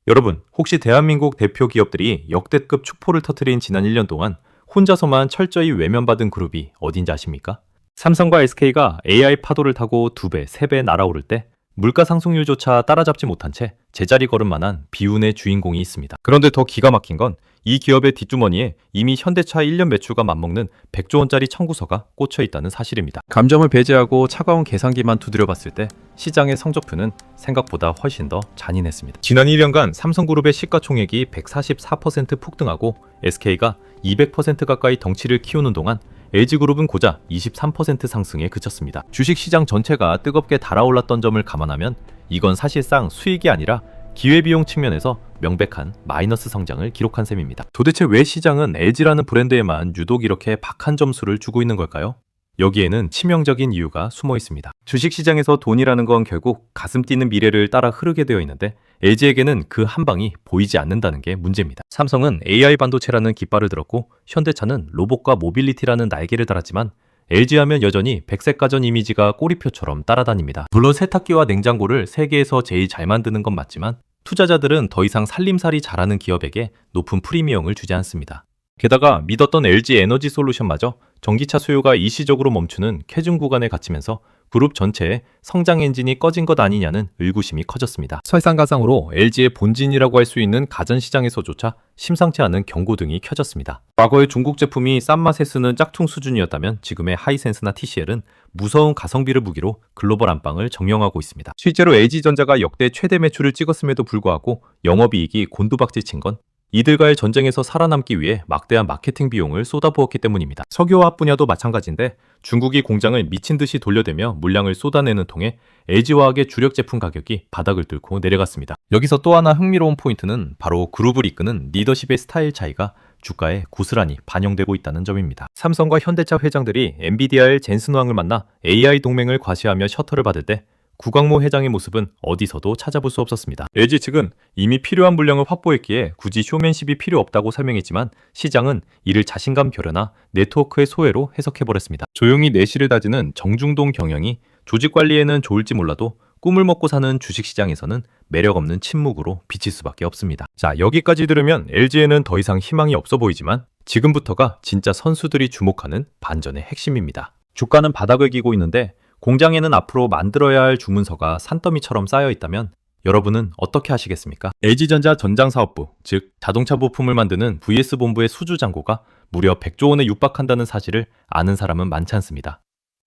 여러분, 혹시 대한민국 대표 기업들이 역대급 축포를 터뜨린 지난 1년 동안 혼자서만 철저히 외면받은 그룹이 어딘지 아십니까? 삼성과 SK가 AI 파도를 타고 2배, 3배 날아오를 때 물가 상승률조차 따라잡지 못한 채 제자리 걸음만한 비운의 주인공이 있습니다. 그런데 더 기가 막힌 건 이 기업의 뒷주머니에 이미 현대차 1년 매출과 맞먹는 100조 원짜리 청구서가 꽂혀 있다는 사실입니다. 감정을 배제하고 차가운 계산기만 두드려 봤을 때 시장의 성적표는 생각보다 훨씬 더 잔인했습니다. 지난 1년간 삼성그룹의 시가총액이 144% 폭등하고 SK가 200% 가까이 덩치를 키우는 동안 LG그룹은 고작 23% 상승에 그쳤습니다. 주식시장 전체가 뜨겁게 달아올랐던 점을 감안하면 이건 사실상 수익이 아니라 기회비용 측면에서 명백한 마이너스 성장을 기록한 셈입니다. 도대체 왜 시장은 LG라는 브랜드에만 유독 이렇게 박한 점수를 주고 있는 걸까요? 여기에는 치명적인 이유가 숨어 있습니다. 주식시장에서 돈이라는 건 결국 가슴 뛰는 미래를 따라 흐르게 되어 있는데 LG에게는 그 한 방이 보이지 않는다는 게 문제입니다. 삼성은 AI 반도체라는 깃발을 들었고 현대차는 로봇과 모빌리티라는 날개를 달았지만 LG하면 여전히 백색가전 이미지가 꼬리표처럼 따라다닙니다. 물론 세탁기와 냉장고를 세계에서 제일 잘 만드는 건 맞지만 투자자들은 더 이상 살림살이 잘하는 기업에게 높은 프리미엄을 주지 않습니다. 게다가 믿었던 LG 에너지 솔루션마저 전기차 수요가 일시적으로 멈추는 캐중 구간에 갇히면서 그룹 전체의 성장 엔진이 꺼진 것 아니냐는 의구심이 커졌습니다. 설상가상으로 LG의 본진이라고 할 수 있는 가전시장에서조차 심상치 않은 경고등이 켜졌습니다. 과거의 중국 제품이 싼 맛에 쓰는 짝퉁 수준이었다면 지금의 하이센스나 TCL은 무서운 가성비를 무기로 글로벌 안방을 점령하고 있습니다. 실제로 LG전자가 역대 최대 매출을 찍었음에도 불구하고 영업이익이 곤두박질 친 건 이들과의 전쟁에서 살아남기 위해 막대한 마케팅 비용을 쏟아부었기 때문입니다. 석유화학 분야도 마찬가지인데 중국이 공장을 미친 듯이 돌려대며 물량을 쏟아내는 통에 LG화학의 주력 제품 가격이 바닥을 뚫고 내려갔습니다. 여기서 또 하나 흥미로운 포인트는 바로 그룹을 이끄는 리더십의 스타일 차이가 주가에 고스란히 반영되고 있다는 점입니다. 삼성과 현대차 회장들이 엔비디아의 젠슨 왕을 만나 AI 동맹을 과시하며 셔터를 받을 때 구광모 회장의 모습은 어디서도 찾아볼 수 없었습니다. LG 측은 이미 필요한 물량을 확보했기에 굳이 쇼맨십이 필요 없다고 설명했지만 시장은 이를 자신감 결여나 네트워크의 소외로 해석해버렸습니다. 조용히 내실을 다지는 정중동 경영이 조직 관리에는 좋을지 몰라도 꿈을 먹고 사는 주식시장에서는 매력 없는 침묵으로 비칠 수밖에 없습니다. 자, 여기까지 들으면 LG에는 더 이상 희망이 없어 보이지만 지금부터가 진짜 선수들이 주목하는 반전의 핵심입니다. 주가는 바닥을 기고 있는데 공장에는 앞으로 만들어야 할 주문서가 산더미처럼 쌓여 있다면 여러분은 어떻게 하시겠습니까? LG전자 전장사업부, 즉 자동차 부품을 만드는 VS본부의 수주잔고가 무려 100조 원에 육박한다는 사실을 아는 사람은 많지 않습니다.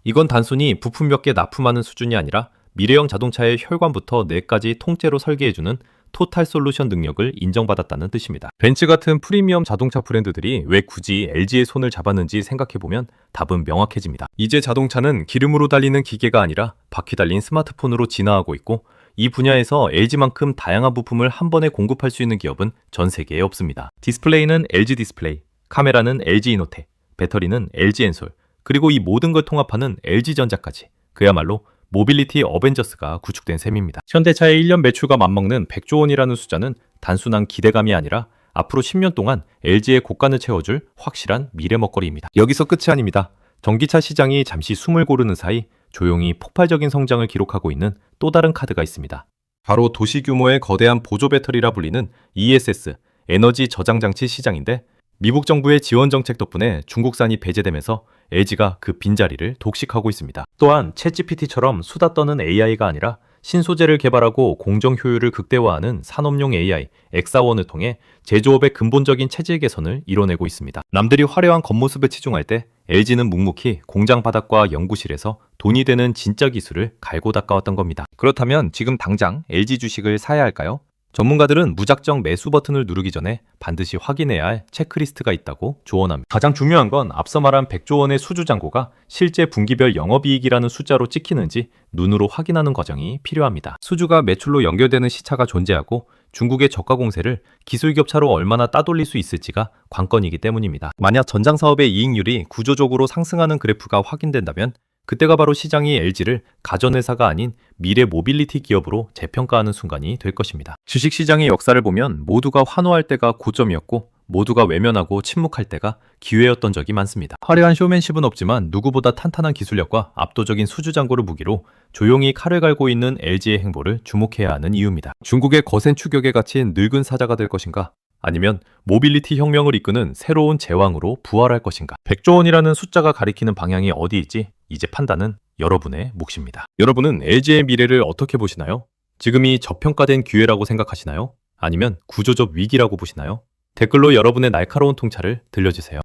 이건 단순히 부품 몇 개 납품하는 수준이 아니라 미래형 자동차의 혈관부터 뇌까지 통째로 설계해주는 토탈 솔루션 능력을 인정받았다는 뜻입니다. 벤츠 같은 프리미엄 자동차 브랜드들이 왜 굳이 LG의 손을 잡았는지 생각해보면 답은 명확해집니다. 이제 자동차는 기름으로 달리는 기계가 아니라 바퀴 달린 스마트폰으로 진화하고 있고 이 분야에서 LG만큼 다양한 부품을 한 번에 공급할 수 있는 기업은 전 세계에 없습니다. 디스플레이는 LG 디스플레이, 카메라는 LG 이노텍, 배터리는 LG 엔솔, 그리고 이 모든 걸 통합하는 LG전자까지 그야말로 모빌리티 어벤져스가 구축된 셈입니다. 현대차의 1년 매출과 맞먹는 100조 원이라는 숫자는 단순한 기대감이 아니라 앞으로 10년 동안 LG의 곡간을 채워줄 확실한 미래 먹거리입니다. 여기서 끝이 아닙니다. 전기차 시장이 잠시 숨을 고르는 사이 조용히 폭발적인 성장을 기록하고 있는 또 다른 카드가 있습니다. 바로 도시 규모의 거대한 보조 배터리라 불리는 ESS, 에너지 저장 장치 시장인데 미국 정부의 지원 정책 덕분에 중국산이 배제되면서 LG가 그 빈자리를 독식하고 있습니다. 또한 챗GPT처럼 수다 떠는 AI가 아니라 신소재를 개발하고 공정 효율을 극대화하는 산업용 AI 엑사원을 통해 제조업의 근본적인 체질 개선을 이뤄내고 있습니다. 남들이 화려한 겉모습에 치중할 때 LG는 묵묵히 공장 바닥과 연구실에서 돈이 되는 진짜 기술을 갈고 닦아왔던 겁니다. 그렇다면 지금 당장 LG 주식을 사야 할까요? 전문가들은 무작정 매수 버튼을 누르기 전에 반드시 확인해야 할 체크리스트가 있다고 조언합니다. 가장 중요한 건 앞서 말한 100조 원의 수주잔고가 실제 분기별 영업이익이라는 숫자로 찍히는지 눈으로 확인하는 과정이 필요합니다. 수주가 매출로 연결되는 시차가 존재하고 중국의 저가 공세를 기술 격차로 얼마나 따돌릴 수 있을지가 관건이기 때문입니다. 만약 전장 사업의 이익률이 구조적으로 상승하는 그래프가 확인된다면 그때가 바로 시장이 LG를 가전회사가 아닌 미래 모빌리티 기업으로 재평가하는 순간이 될 것입니다. 주식시장의 역사를 보면 모두가 환호할 때가 고점이었고 모두가 외면하고 침묵할 때가 기회였던 적이 많습니다. 화려한 쇼맨십은 없지만 누구보다 탄탄한 기술력과 압도적인 수주장고를 무기로 조용히 칼을 갈고 있는 LG의 행보를 주목해야 하는 이유입니다. 중국의 거센 추격에 갇힌 늙은 사자가 될 것인가? 아니면 모빌리티 혁명을 이끄는 새로운 제왕으로 부활할 것인가? 100조 원이라는 숫자가 가리키는 방향이 어디일지 이제 판단은 여러분의 몫입니다. 여러분은 LG의 미래를 어떻게 보시나요? 지금이 저평가된 기회라고 생각하시나요? 아니면 구조적 위기라고 보시나요? 댓글로 여러분의 날카로운 통찰을 들려주세요.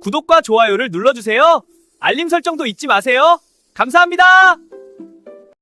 구독과 좋아요를 눌러주세요. 알림 설정도 잊지 마세요. 감사합니다.